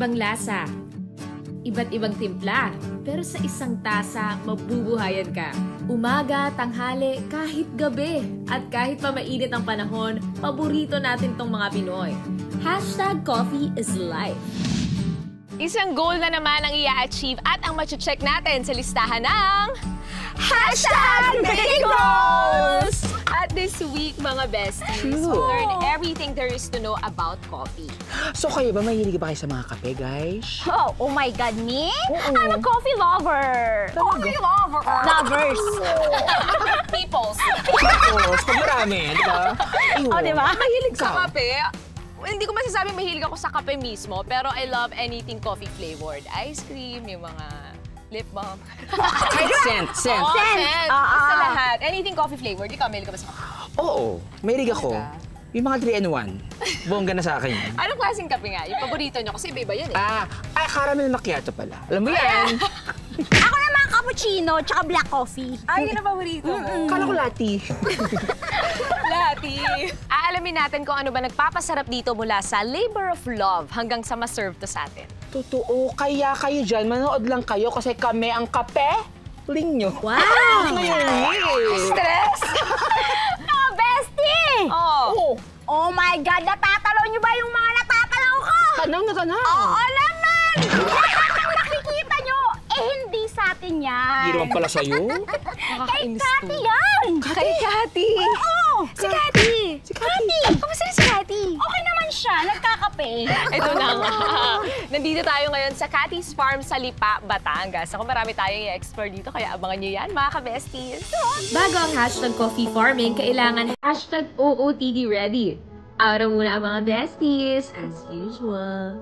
Iba-ibang lasa, iba't ibang timpla, pero sa isang tasa, mabubuhayan ka. Umaga, tanghali, kahit gabi, at kahit pa mainit ang panahon, paborito natin tong mga Pinoy. #Coffee is life. Isang goal na naman ang i-achieve at ang mache-check natin sa listahan ng Making Goals! At this week, mga besties, we learn everything there is to know about coffee. So kayo ba, mahilig ba kayo sa mga kape, guys? Oh my God, me? I'm a coffee lover. Coffee lover. Lovers. Peoples. Tapos, pag marami, di ba? Oh, di ba? Mahilig sa kape. Hindi ko masasabing mahilig ako sa kape mismo, pero I love anything coffee flavored. Ice cream, yung mga lip balm. Kahit scent. Oh, scent. Sa lahat. Anything coffee flavored. Ikaw, mahilig ka ba sa kape? Oo, mahilig ako. Yung mga 3-in-1. Bongga na sa akin. Anong klaseng kape nga? Yung paborito nyo? Kasi iba-iba yan eh. Caramel macchiato pala. Alam mo yan? Ako naman cappuccino tsaka black coffee. Ay, yun ang paborito mo. Kala ko latte. Lati. Aalamin natin kung ano ba nagpapasarap dito mula sa labor of love hanggang sa ma-serve to sa atin. Totoo. Kaya kayo dyan, manood lang kayo kasi kami ang kape. Ling nyo. Wow! Stress? Mga bestie! Oh. Oh my God, natatalaw niyo ba yung mga natatalaw ko? Tanaw na tanaw. Oo naman! Ang nakikita niyo, hindi sa atin yan. Hindi naman pala sa'yo. Kay Cathy yan! Kay Cathy! Oo! Si Cathy! Si Cathy. Kamusta si Cathy? Okay naman siya, nagkakape. Ito na nga. Nandito tayo ngayon sa Cathy's Farm sa Lipa, Batangas. Ako marami tayong i-explore dito, kaya abangan nyo yan, mga ka-besties. Bago ang #coffee farming, kailangan #OOTD ready. Araw muna ang mga besties, as usual.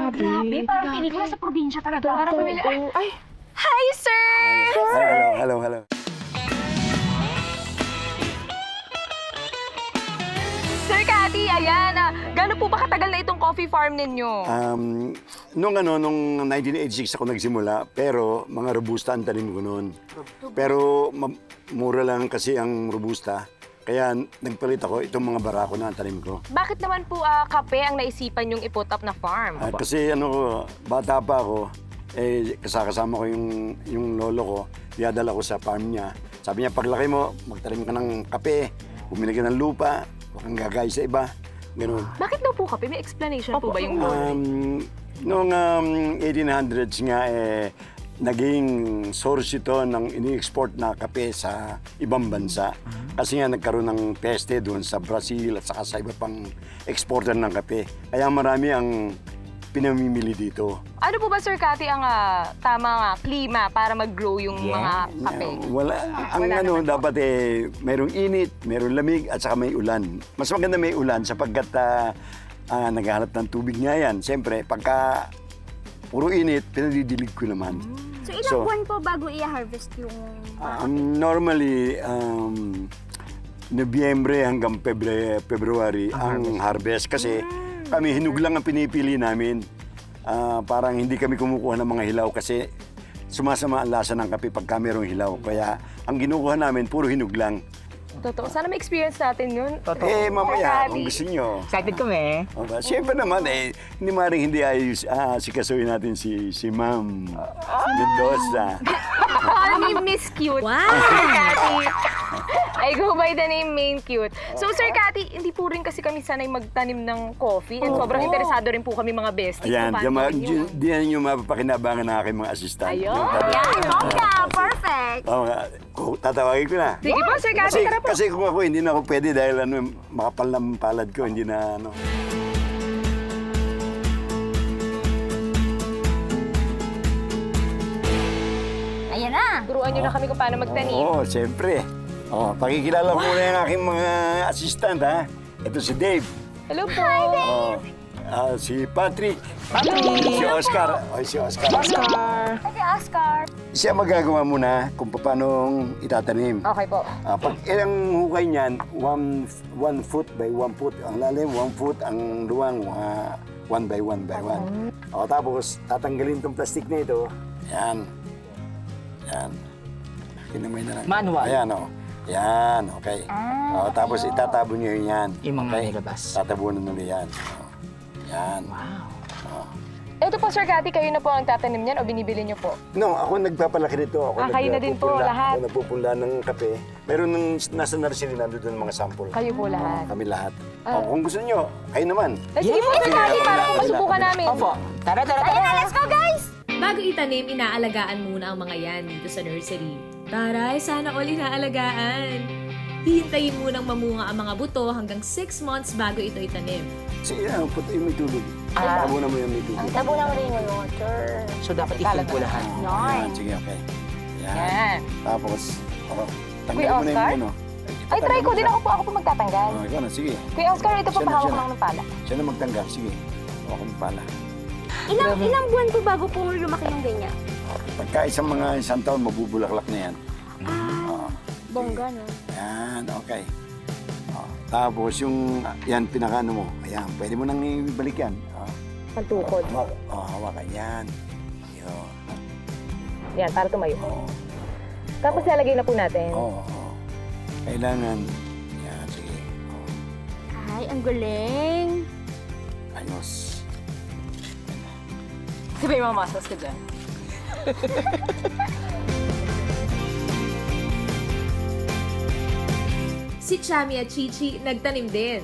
Grabe, parang pinig ko sa probinsya talaga. Parang pamilya. Ay! Hi, sir! Hello. Sir Cathy, ayan. Gano'n po ba katagal na itong coffee farm ninyo? Nung 1986 ako nagsimula, pero mga robusta ang tanim ko noon. Pero mura lang kasi ang robusta. Kaya nagpalit ako itong mga barako na ang tanim ko. Bakit naman po kape ang naisipan yung i-put up na farm? Kasi bata pa ako, kasama ko yung lolo ko, dinadala ko sa farm niya. Sabi niya, paglaki mo, magtanim ka ng kape, bumili ka ng lupa, huwag kang gagay sa iba. Ganun. Bakit daw po kape? May explanation po ba yung lolo? Noong 1800s nga, naging source ito ng ini-export na kape sa ibang bansa. Kasi nga nagkaroon ng peste doon sa Brazil at saka sa iba pang exporter ng kape. Kaya marami ang pinamimili dito. Ano po ba, Sir Cathy, ang tamang klima para mag-grow yung mga kape? Dapat mayroong init, mayroong lamig at saka may ulan. Mas maganda may ulan sapagkat naghahanap ng tubig nga yan. Siyempre, pagka puro init, pinadidilig ko naman. So, ilang buwan po bago i-harvest yung... Normally, Nobyembre hanggang February ang harvest. Kasi kami hinug lang ang pinipili namin. Parang hindi kami kumukuha ng mga hilaw kasi sumasama ang lasa ng kape pagka mayroong hilaw. Kaya ang ginukuha namin, puro hinug lang. Totoo. Sana ma-experience natin yun. Mamaya, kung gusto nyo. Excited kami. Siyempre naman, hindi maaaring hindi ayos sikasuhin natin si Ma'am Mendoza. Call me Miss Cute. Wow! Cathy. I go by the name Main Cute. So, Sir Cathy, hindi po rin kasi kami sanay magtanim ng coffee. And sobrang interesado rin po kami mga besties. Ayan, So, paano yun? diyan yung mapapakinabangan ng aking mga assistant. Ayun. Yan, bongga. Perfect. Oo nga. Tatawagin ko na. Sige po, Sir Cathy, tara po. Kasi kung ako, hindi na ako pwede dahil makapal na palad ko, hindi na ano. Ayan na. Turuan niyo na kami kung paano magtanim. Oo, siyempre. Pakikilala ko muna yung aking mga assistant, ha? Ito si Dave. Hello po. Si Patrick. Si Oscar. Si Oscar. Ate Oscar. Siya magagawa muna kung paano itatanim. Okay po. Pag ilang hukay niyan, 1 foot by 1 foot. Ang lalim, 1 foot. Ang luwang, 1 by 1 by 1. Tapos, tatanggalin itong plastic na ito. Yan. Yan. Kinamay na lang. Manual. Ayan, Yan, okay. Tapos, itatabon niyo yan. Yung mga Okay? nilabas. Tatabunan ulit yan. Yan. Wow. Ito po, Sir Cathy, kayo na po ang tatanim niyan o binibili niyo po? No, ako nagpapalaki nito. Ako Kayo na din po, lahat. Ako nagpupunla ng kape. Meron nasa nursery nandun mga sample. Kayo po lahat. Kami lahat. Kung gusto niyo, kayo naman. Sige po, Sir Cathy, para po masubukan namin. Opo. Tara. Ayan na, let's go guys. Bago itanim, inaalagaan muna ang mga yan dito sa nursery. Taray, sana all inaalagaan. Hihintayin munang mamunga ang mga buto hanggang 6 months bago ito itanim. Sige, puto yung may tubig. Tabo na mo yung may tubig. Tabo na mo rin yung water. So, dapat ipulpulahan. Yan, sige, okay. Yan. Tapos, tanggalin Kuya mo na Oscar? yung Ay, try ko din ako po magtatanggal. Ikaw na, sige. Kuya Oscar, ito po Siya na, pahawak siya na. lang ng pala. Siya na magtanggal, sige. Ako ng pala. Ilang buwan po bago po lumaki yung ganyan? Pagka isang taon, mabubulaklak na yan. Bongga, no? Yan, okay. Tapos yung, yan, pinakano mo. Ayan, pwede mo nang ibalik yan. Pantukod. Hawakan yan. Yun. Yan, para tumayo. Oo. Tapos lalagay na po natin. Oo. Kailangan, yan, sige. Ay, ang galing. Ayos. Diba yung mga muscles ko dyan? Si Chami at Chichi nagtanim din.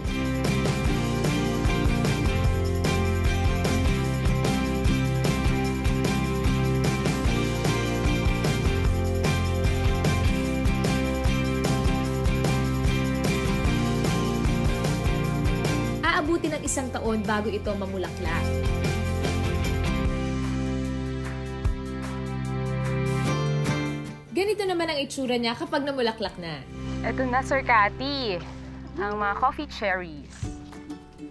Aabuti ng 1 taon bago ito mamulaklak. Ganito naman ang itsura niya kapag namulaklak na. Ito na, Sir Cathy. Ang mga coffee cherries.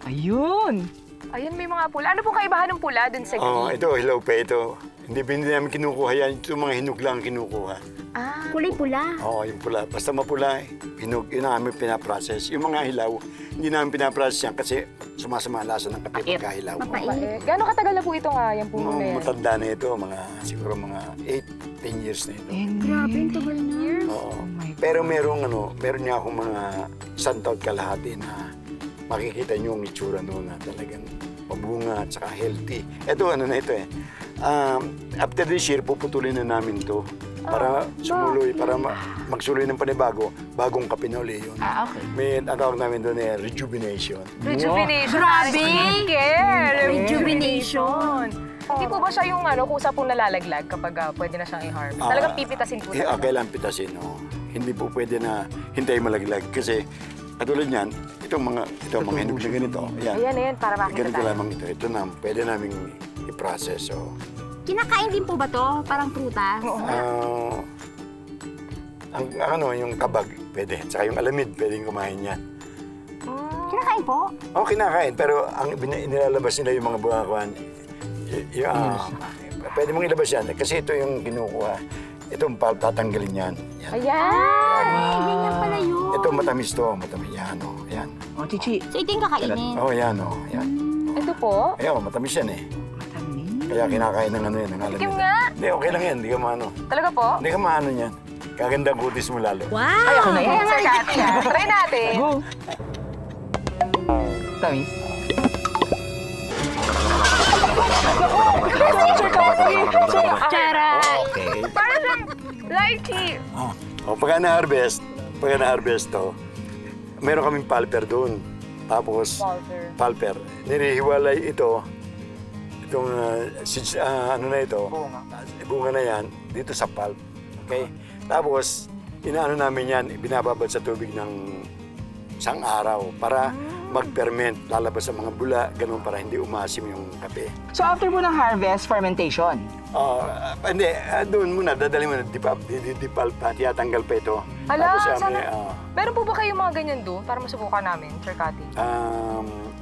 Ayun. Ayun, may mga pula. Ano pong kaibahan ng pula dun sa green? Ito, hilaw pa ito. Hindi namin kinukuha yan. Ito mga hinug lang kinukuha. Kulay pula. Oo, yung pula. Basta mapula, hinug, yun ang aming pinaprocess. Yung mga hilaw, hindi namin pinaprocess yan kasi sumasama ang lasa ng kape pagka hilaw. Mapait. Gano'ng katagal na po ito nga, yung puno na yan? Matanda na ito, siguro mga 8-10 years na ito. Grabe, ang tagal na. Oo. Pero meron niya akong mga 1 taon kalahati na makikita niyo ang itsura noon na talagang mabunga at saka healthy. Ito, na ito eh. After this year, puputulin na namin to para sumuloy, para magsuloy ng panibago, bagong kape na uli yun. Okay. May tawag namin doon eh, rejuvenation. Rejuvenation. Grabe! Care! Rejuvenation. Hindi po ba siya yung kusa pong nalalaglag kapag pwede na siyang i-harvest? Talagang pipitasin po talaga. Kailangan pitasin, no? Hindi po pwede na hintay malaglag kasi katulad niyan, itong mga hinog na ganito. Ayan, para makita ganito tayo. lamang ito. Ito na, pwede namin i-process. So, Kinakain din po ba to? Parang prutas? yung kabag, pwede. Tsaka yung alamid, pwedeng kumain yan. Kinakain po? Oo, kinakain. Pero ang nilalabas nila yung mga bukakuan, pwede mong ilabas yan. Kasi ito yung kinukuha. Ito ang tatanggalin yan. Yan. Ayan! Ay, ganyan pala yun. Ito matamis to. Matamis. Yan, o. Yan. O, Chichi. So, ito yung kakainin? Oo, yan, o. Yan. Ito po? Ayaw, matamis yan eh. Matamis. Kaya kinakain ng ano yan, ng alamid. Tikim nga. Hindi, okay lang yan. Hindi ka maano. Talaga po? Hindi ka maano yan. Kaganda ang kutis mo lalo. Wow! Ay, ako na yan. Sir Cathy, try natin. Go. Tamis. Charay! Okay. Parang siyang lychee. O, pagka na-harvest, pag na-harvest to, meron kaming pulper doon. Tapos, pulper. Nirihiwalay ito, itong ano na ito, bunga na yan, dito sa pulp. Okay? Tapos, inaano namin yan, binababad sa tubig ng isang araw para mag-ferment, lalabas sa mga bula, ganun para hindi umasim yung kape. So after mo ng harvest, fermentation? Hindi, doon muna, dadali mo na dipalp pa, tiyatanggal pa ito. Hala, Tapos, sana. Meron po ba kayong mga ganyan doon para masubukan namin, Sir Cathy?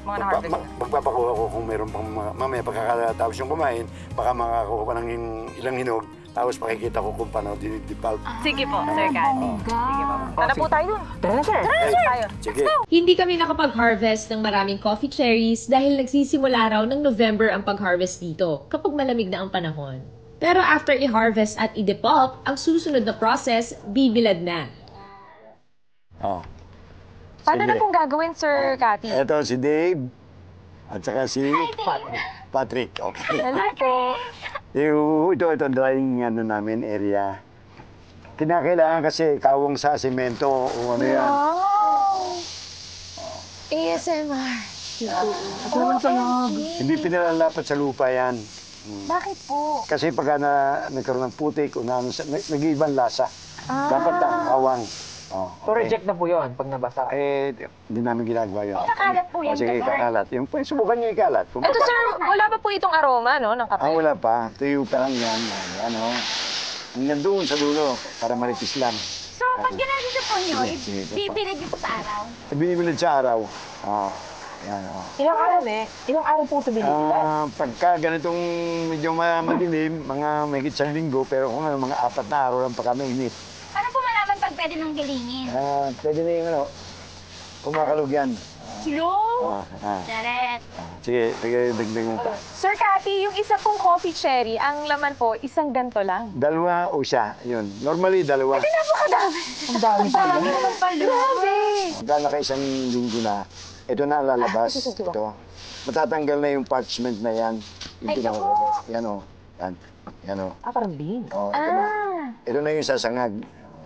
Mga na-harvest na. Magpapakuha ko kung meron pang mamaya pagkakatapos yung kumain, baka makakuha pa ng ilang hinog, tapos pakikita ko kung paano dipalp. Sige po, Sir Cathy. Sige po. Tara po tayo doon. Tara na, sir. Tayo. Sige. Hindi kami nakapag-harvest ng maraming coffee cherries dahil nagsisimula raw ng November ang pag-harvest dito kapag malamig na ang panahon. Pero after i-harvest at i-depulp, ang susunod na process, bibilad na. Paano na pong gagawin, Sir Cathy? Ito si Dave at saka si Patrick. Okay. Hello po. Ito drying ano namin area. Kinakailangan kasi kawong sa semento o ano yan. ASMR. Hindi pinalalapat sa lupa yan. Bakit po? Kasi pagka nagkaroon ng putik o nag-iibang lasa, dapat ang kawang. So reject na po yun pag nabasa. Hindi namin ginagawa yun. Kakalat po yan. Sige, kakalat. Yung subukan nyo ikalat. Ito, sir, wala pa po itong aroma, no, ng kape? Wala pa. Tuyo pa lang yan. Ano? Hanggang doon sa dulo para maripis lang. So, pag ginagawa po nyo, Sige. bibilig niyo po sa araw. Binibilad sa araw. Yan. Ilang araw, Ilang araw po ito binigyan? Pagka ganitong medyo madilim, mga mahigit sa linggo, pero kung ano, mga 4 na araw lang pa kami init. Paano po malaman pag pwede nang galingin? Pwede na yung ano, kumakalog yan. Hello? Daret. Sige, dagdag mo pa. Sir Cathy, yung isa pong coffee cherry, ang laman po, isang ganto lang. 2 o siya, yun. Normally, 2. Napakadami. Ang dami po yun. Naman pala. Grabe. Pagka naka-isang linggo na, ito na lalabas. Ito. Matatanggal na yung parchment na yan. Yung pinaka- Yan o. Yan o. Parang bean. Ito na yung sasangag.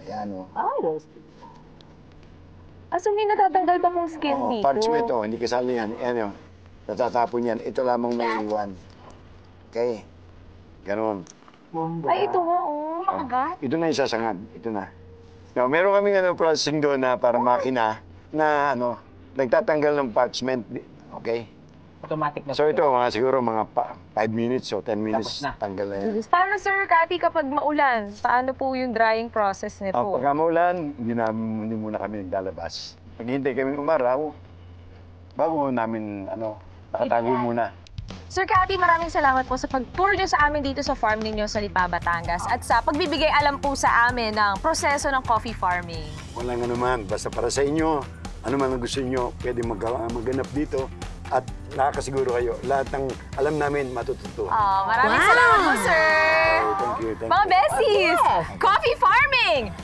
Yan o. So, hindi natatanggal pa pong skin dito? Parchment o. Hindi kasali yan. Yan o. Natatapon yan. Ito lamang may iwan. Okay. Ganon. Ay, ito nga, oh. Makagat. Ito na yung sasangag. Ito na. No, meron kaming processing doon na para makina na nagtatanggal ng parchment. Okay? Automatic na. So ito, siguro mga 5 minutes o 10 minutes, Tapos na. tanggal na yan. Paano, Sir Cathy, kapag maulan? Paano po yung drying process nito? Pagka maulan, hindi muna kami naglalabas. Maghihintay kami umaraw, bago namin, nakatago muna. Sir Cathy, maraming salamat po sa pag-tour niyo sa amin dito sa farm ninyo sa Lipa, Batangas at sa pagbibigay alam po sa amin ng proseso ng coffee farming. Walang anuman, basta para sa inyo, ano man ang gusto niyo, pwede maganap dito. At nakakasiguro kayo, lahat ng alam namin matututuhan. Maraming salamat po, sir! Thank you. Mga besties, coffee farming!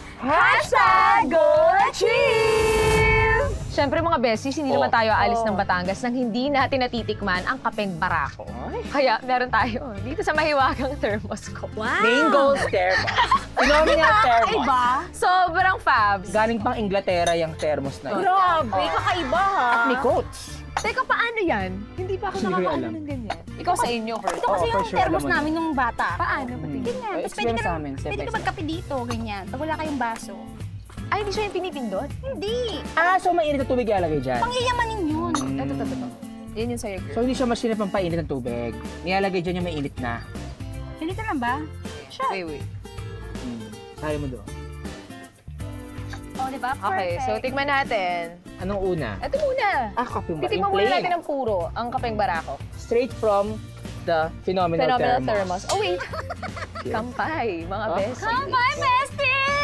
#Go Achieve! Siyempre mga besties, hindi naman tayo aalis ng Batangas nang hindi natin natitikman ang kapeng barako. Kaya meron tayo dito sa mahiwagang thermos ko. Main gold thermos. Phenomenal thermos. Sobrang fabs. Galing pang Inglaterra yung thermos na yun. Grabe, kakaiba ha. At may coats. Teka, paano yan? Hindi pa ako Hindi ko nakakaano alam. ng ganyan. Ikaw sa inyo, Kurt. Ito kasi for yung sure, thermos alam mo namin nung bata. Paano? Ganyan. Tapos Explain sa amin, step pwede by ka step. magkape dito, ganyan. Pag wala kayong baso. Ay, hindi siya yung pinipindot? Hindi. So mainit na tubig ilalagay dyan? Pangyayamanin yun. Ito. Yan yung sa'yo, So hindi siya machine na pampainit ng tubig. Nilalagay dyan yung mainit na. Ganito lang ba? Siya. Wait. Kaya mo doon. Oh, di ba? Okay, so Perfect. tikman natin. Anong una? Ito muna. Kape mo. Titikman muna natin ang puro, ang kapeng barako. Straight from the phenomenal thermos. Oh, wait. Kampay, mga besties. Kampay, besties!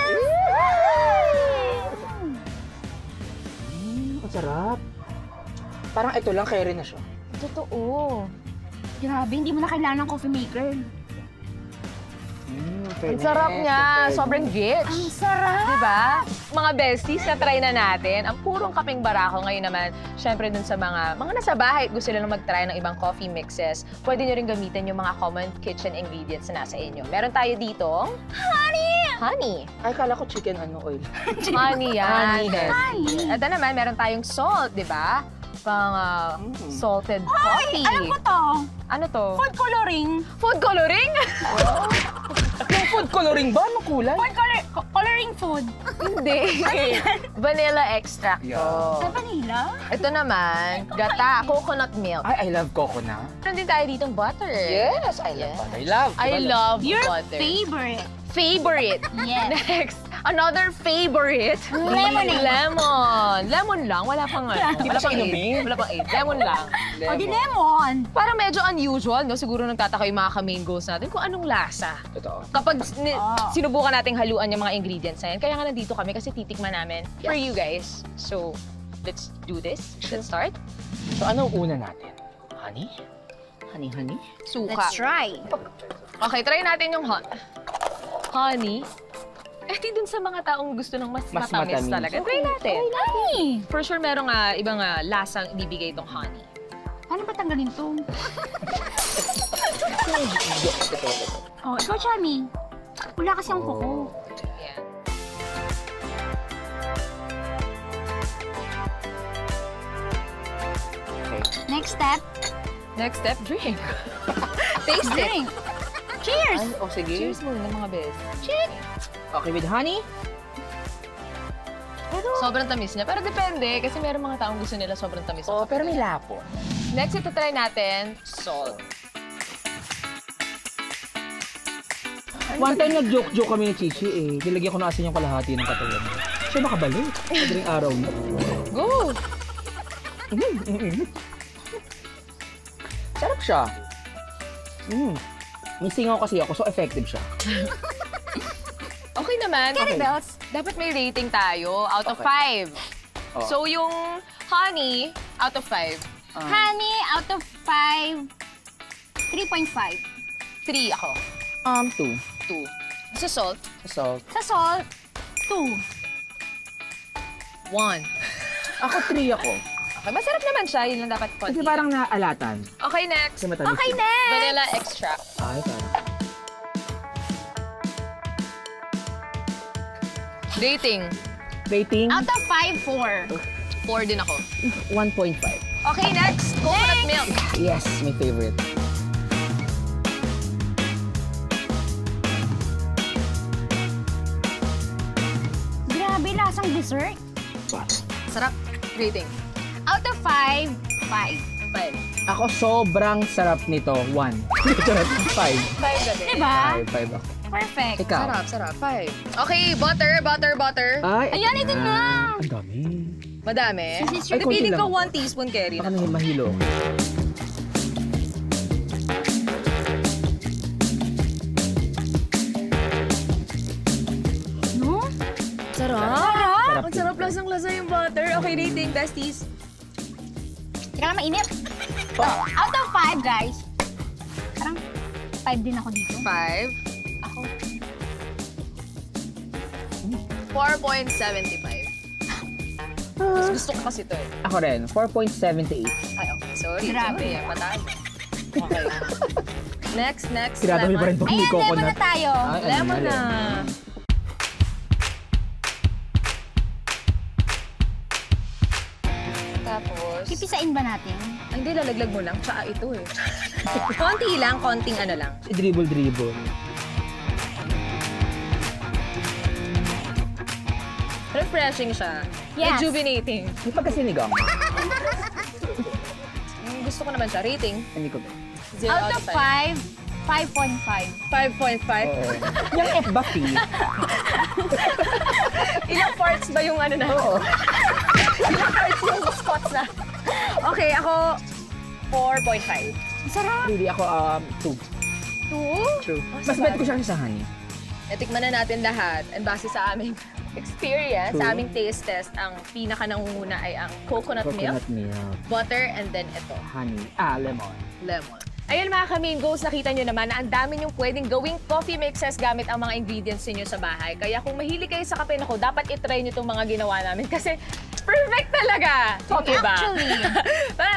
Ang sarap. Parang ito lang, carry na siya. Totoo. Grabe, hindi mo na kailangan ng coffee maker. Ang sarap niya. Sobrang rich. Ang sarap! Diba? Mga besties, na-try na natin. Ang purong kapeng barako ngayon naman, syempre dun sa mga nasa bahay, gusto nila mag-try ng ibang coffee mixes, pwede nyo rin gamitin yung mga common kitchen ingredients na nasa inyo. Meron tayo dito. Honey. Ay, kala ko chicken oil. Honey yan. Honey. Ito naman, meron tayong salt, di ba? Pang salted coffee. Alam ko to. Ano to? Food coloring. Food coloring? Yung food coloring ba? Anong kulay? Coloring food. Hindi. Vanilla extract. Sa vanilla? Ito naman, gata, coconut milk. Ay, I love coconut. Meron din tayo ditong butter. Yes, I love butter. I love Your butter. favorite. Favorite. Yes. Next, another favorite. Lemonade. Lemon lang, wala pang Di ba siya inumin? Wala pang 8. Lemon lang. O di lemon. Parang medyo unusual, no? Siguro nagtataka yung mga ka-main goals natin kung anong lasa. Totoo. Kapag sinubukan nating haluan yung mga ingredients na yan, kaya nga nandito kami kasi titikman namin for you guys. So, let's do this. Let's start. So, anong una natin? Honey? Honey? Suka. Let's try. Okay, try natin yung honey. Di dun sa mga taong gusto ng mas matamis talaga. Try natin. Honey. For sure, merong ibang lasang ibibigay itong honey. Paano ba tanggalin to? Oh, ikaw, Chami. Wala kasi ang kuko. Yan. Okay. Next step. Next step, drink. Taste it. Drink. Cheers! Ay, sige. Cheers muna mga best. Okay, with honey? Sobrang tamis niya. Pero depende, kasi meron mga taong gusto nila sobrang tamis. Pero may lapo. Next, ito try natin, salt. One time nag-joke kami ni Chichi eh. Nilagyan ko na asin yung kalahati ng katawan mo. Siya makabalik. Madaling araw na. Go! Sarap siya. May singaw kasi ako, so effective siya. Okay naman. Kettlebells. Dapat may rating tayo out of 5. Oh. So, yung honey, out of 5. Honey, out of 5, 3.5. 3 ako. 2. 2. Sa salt, Salt. Sa salt, 2. 1. Ako 3 ako. Okay, masarap naman siya. Yun lang dapat konti. Kasi parang naalatan. Okay, next. Kasi matamis. Okay, yun. next! Vanilla extract. Ay, parang. Rating. Rating? Out of 5, 4. 4 din ako. 1.5. Okay, next. Coconut milk. Yes, my favorite. Grabe, lasang dessert. Sarap. Rating. Out of 5, 5. 5. Ako sobrang sarap nito. 1. Sarap. 5. 5 ka din. Diba? 5 ako. Perfect. Ikaw? Sarap. 5. Okay, butter. Ay, Ayan, ito na. Ang dami. Madami. This is your- Pwede piling Konti ko lang. 1 teaspoon, Kerry. Baka nang mahilo. No? Sarap. Ang sarap lasang-lasa yung butter. Okay, rating, besties. Teka lang, mainit. Out of 5, guys. Parang 5 din ako dito. 5. Ako. 4.75. Mas gusto ko kasi ito eh. Ako rin, 4.78. Ay, okay. Sorry. Grabe. Sorry, pataas. Okay. Next. Sirado mo pa rin pag may Ayan, lemon coconut. na tayo. Ay, Lemon na. Tapos, Pipisain ba natin? ay, hindi, lalaglag mo lang. Tsaka ito eh. Konti lang, konting ano lang. Si dribble. Refreshing siya. Yes. Rejuvenating. May pagkasinigang. Gusto ko naman siya. Rating, Hindi ko ba? 0 Out of 5, 5.5. 5.5. Oo. Yung F ba, P? Ilang parts ba yung ano na? Oo. Ilang parts yung spots na? Okay, ako 4.5. Sarap. Really, ako 2. 2? True. Oh, Mas bet ko siya sa honey. Natikman na natin lahat. And base sa aming experience, True. sa aming taste test, ang pinaka nangunguna ay ang coconut milk, Coconut milk. butter, and then ito, Honey. Lemon. lemon. Ayun mga ka-main goals, nakita nyo naman na ang dami nyong pwedeng gawing coffee mixes gamit ang mga ingredients ninyo sa bahay. Kaya kung mahilig kayo sa kape, nako, dapat itry nyo itong mga ginawa namin kasi perfect talaga! Diba? Actually.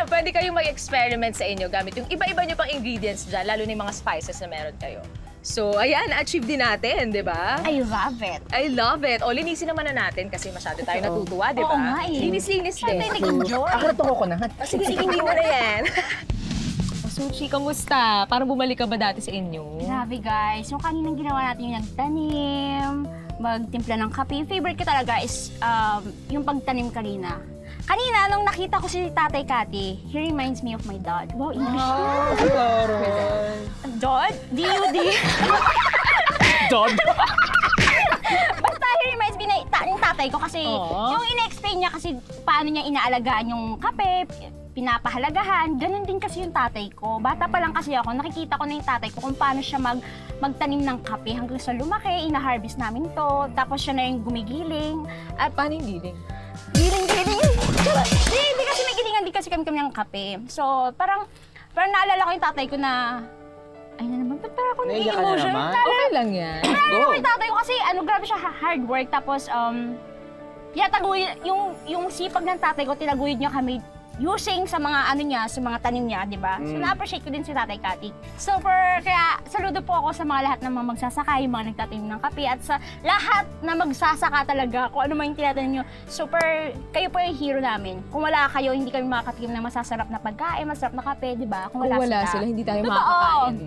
Pwede kayong mag-experiment sa inyo gamit yung iba-iba nyo pang ingredients dyan, lalo na yung mga spices na meron kayo. So, ayan, achieve din natin, di ba? I love it. I love it. O, linisin naman na natin kasi masyado tayo natutuwa, di ba? Oo nga eh. Linis-linis din. Siyempre, nag-enjoy. Ako na to ko na. Sige, hindi mo na yan. Sushi, kamusta? Parang bumalik ka ba dati sa inyo? Grabe guys, yung kaninang ginawa natin yung nagtanim, magtimpla ng kape. Favorite ko talaga is yung pagtanim kanina. Kanina, nung nakita ko si Tatay Kati, he reminds me of my dad. Wow, English na. Dad? D-U-D? Dog? Basta he reminds me na yung tatay ko kasi yung ina-explain niya kasi paano niya inaalagaan yung kape, pinapahalagahan. Ganun din kasi yung tatay ko. Bata pa lang kasi ako, nakikita ko na yung tatay ko kung paano siya magtanim ng kape hanggang sa lumaki, ina-harvest namin to. Tapos siya na yung gumigiling. At Paano yung giling? giling. Hindi kasi may gilingan, di kasi kami ng kape. So, parang naalala ko yung tatay ko na, ay na naman, ba't parang ako Naiyak ka na nag-emotion? naman? Okay lang yan. Naalala ko yung tatay ko kasi, grabe siya hard work. Tapos, yung sipag ng tatay ko, tinaguyod niya kami using sa mga sa mga tanim niya, di ba? So, na-appreciate ko din si Tatay Kati. Kaya saludo po ako sa mga lahat ng mga magsasaka, yung mga nagtatanim ng kape, at sa lahat na magsasaka talaga, kung ano man yung tinatanim nyo, kayo po yung hero namin. Kung wala kayo, hindi kami makakatikim ng masasarap na pagkain, masarap na kape, di ba? Kung wala sila, hindi tayo Totoo. makakain.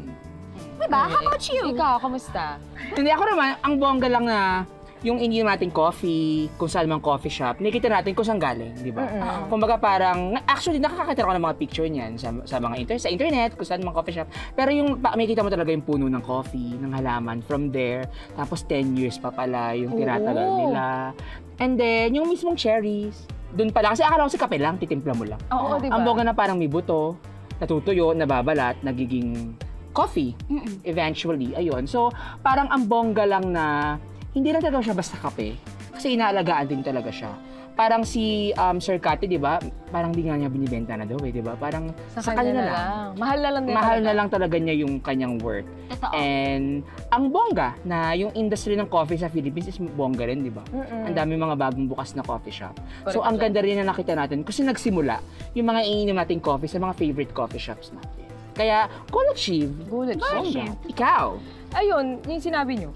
Diba? How about you? Ikaw, kamusta? Hindi, ako naman, ang bongga lang na yung ininom nating coffee, kung saan mang coffee shop, nakikita natin kung saan galing, di ba? Kumbaga parang, actually, nakakakita ko ng mga picture niyan sa mga sa internet, kung saan mang coffee shop. Pero yung, makikita mo talaga yung puno ng coffee, ng halaman, from there. Tapos 10 years pa pala yung tinatagal nila. And then, yung mismong cherries, dun pala. Kasi akala ko si kape lang, titimpla mo lang. Oo, diba? Ang bongga na parang may buto, natutuyo, nababalat, nagiging coffee. Eventually, ayun. So, parang ang bongga lang na hindi lang talaga siya basta kape. Kasi inaalagaan din talaga siya. Parang si Sir Kati, di ba? Parang di nga niya binibenta na daw di ba? Parang sa kanya na lang. Mahal na lang din Mahal na lang talaga niya yung kanyang worth. Totoo. And ang bongga na yung industry ng coffee sa Philippines is bongga rin, di ba? Ang dami mga bagong bukas na coffee shop. So ang ganda rin na nakita natin kasi nagsimula yung mga iniinom nating coffee sa mga favorite coffee shops natin. Kaya, goal achieve. Goal achieve. Ikaw. Ayun, yung sinabi nyo.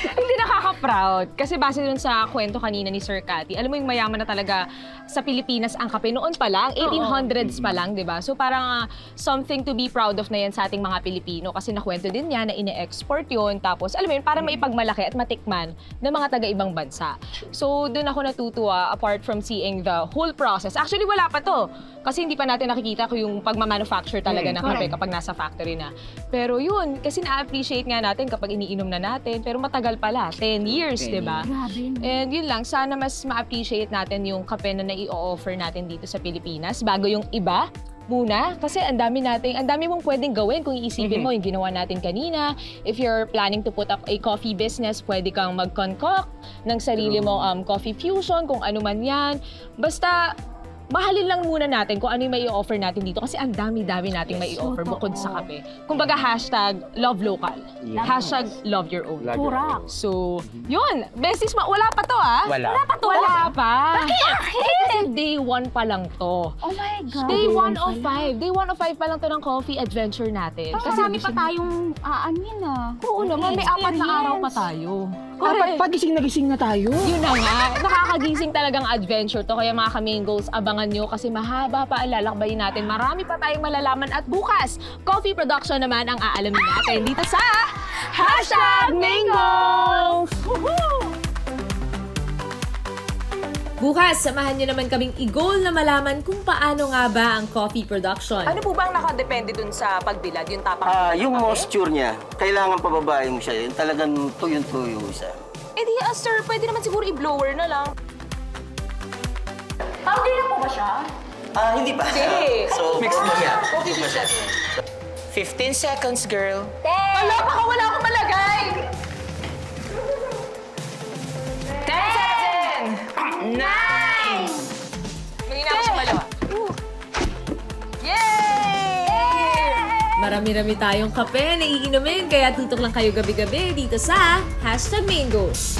Hindi nakaka-proud. Kasi base dun sa kwento kanina ni Sir Kati, alam mo yung mayaman na talaga sa Pilipinas ang kape. Noon pa lang, 1800s pa lang, di ba? So parang something to be proud of na yan sa ating mga Pilipino. Kasi nakwento din niya na ine-export yun. Tapos, alam mo yun, para maipagmalaki at matikman ng mga taga-ibang bansa. So dun ako natutuwa, apart from seeing the whole process. Actually, wala pa to. Kasi hindi pa natin nakikita ko yung pagmamanufacture talaga ng kape kapag nasa factory na. Pero yun, kasi na-appreciate nga natin kapag iniinom na natin. Pero matagal pala, 10 years, di ba? Grabe. And yun lang, sana mas ma-appreciate natin yung kape na nai-offer natin dito sa Pilipinas bago yung iba muna. Kasi ang dami mong pwedeng gawin kung iisipin mo yung ginawa natin kanina. If you're planning to put up a coffee business, pwede kang mag-concoct ng sarili mong coffee fusion, kung ano man yan. Basta, mahalin lang muna natin kung ano yung may i-offer natin dito kasi ang dami-dami nating may i-offer bukod sa kape. Kumbaga, #love local. #love your own. Correct. So, yun. Besties, wala pa to Wala. Wala pa to. Wala pa. Bakit? Kasi day 1 pa lang to. Oh my God. Day 1 of 5. Day 1 of 5 pa lang to ng coffee adventure natin. Kasi marami pa tayong, Oo naman, may 4 na araw pa tayo. Pagising na gising na tayo. Yun na nga, nakakagising talagang adventure to. Kaya mga ka-main goals, abangan nyo kasi mahaba pa ang lalakbayin natin. Marami pa tayong malalaman at bukas, coffee production naman ang aalamin natin dito sa #Mangoes! Bukas, samahan nyo naman kaming i-goal na malaman kung paano nga ba ang coffee production. Ano po bang nakadepende dun sa pagbilad, yung tapang? Yung moisture niya, kailangan pababain mo siya. Yung talagang tuyong-tuyo siya. Eh di, sir, pwede naman siguro i-blower na lang. Powder na po ba siya? Hindi pa. Hindi. So, mix mo siya. 15 seconds, girl. Wala, baka wala akong malagay! 10 seconds! 9! Maging ako sa malawa. Yay! Marami-rami tayong kape na iinumin, kaya tutok lang kayo gabi-gabi dito sa #Mangoes.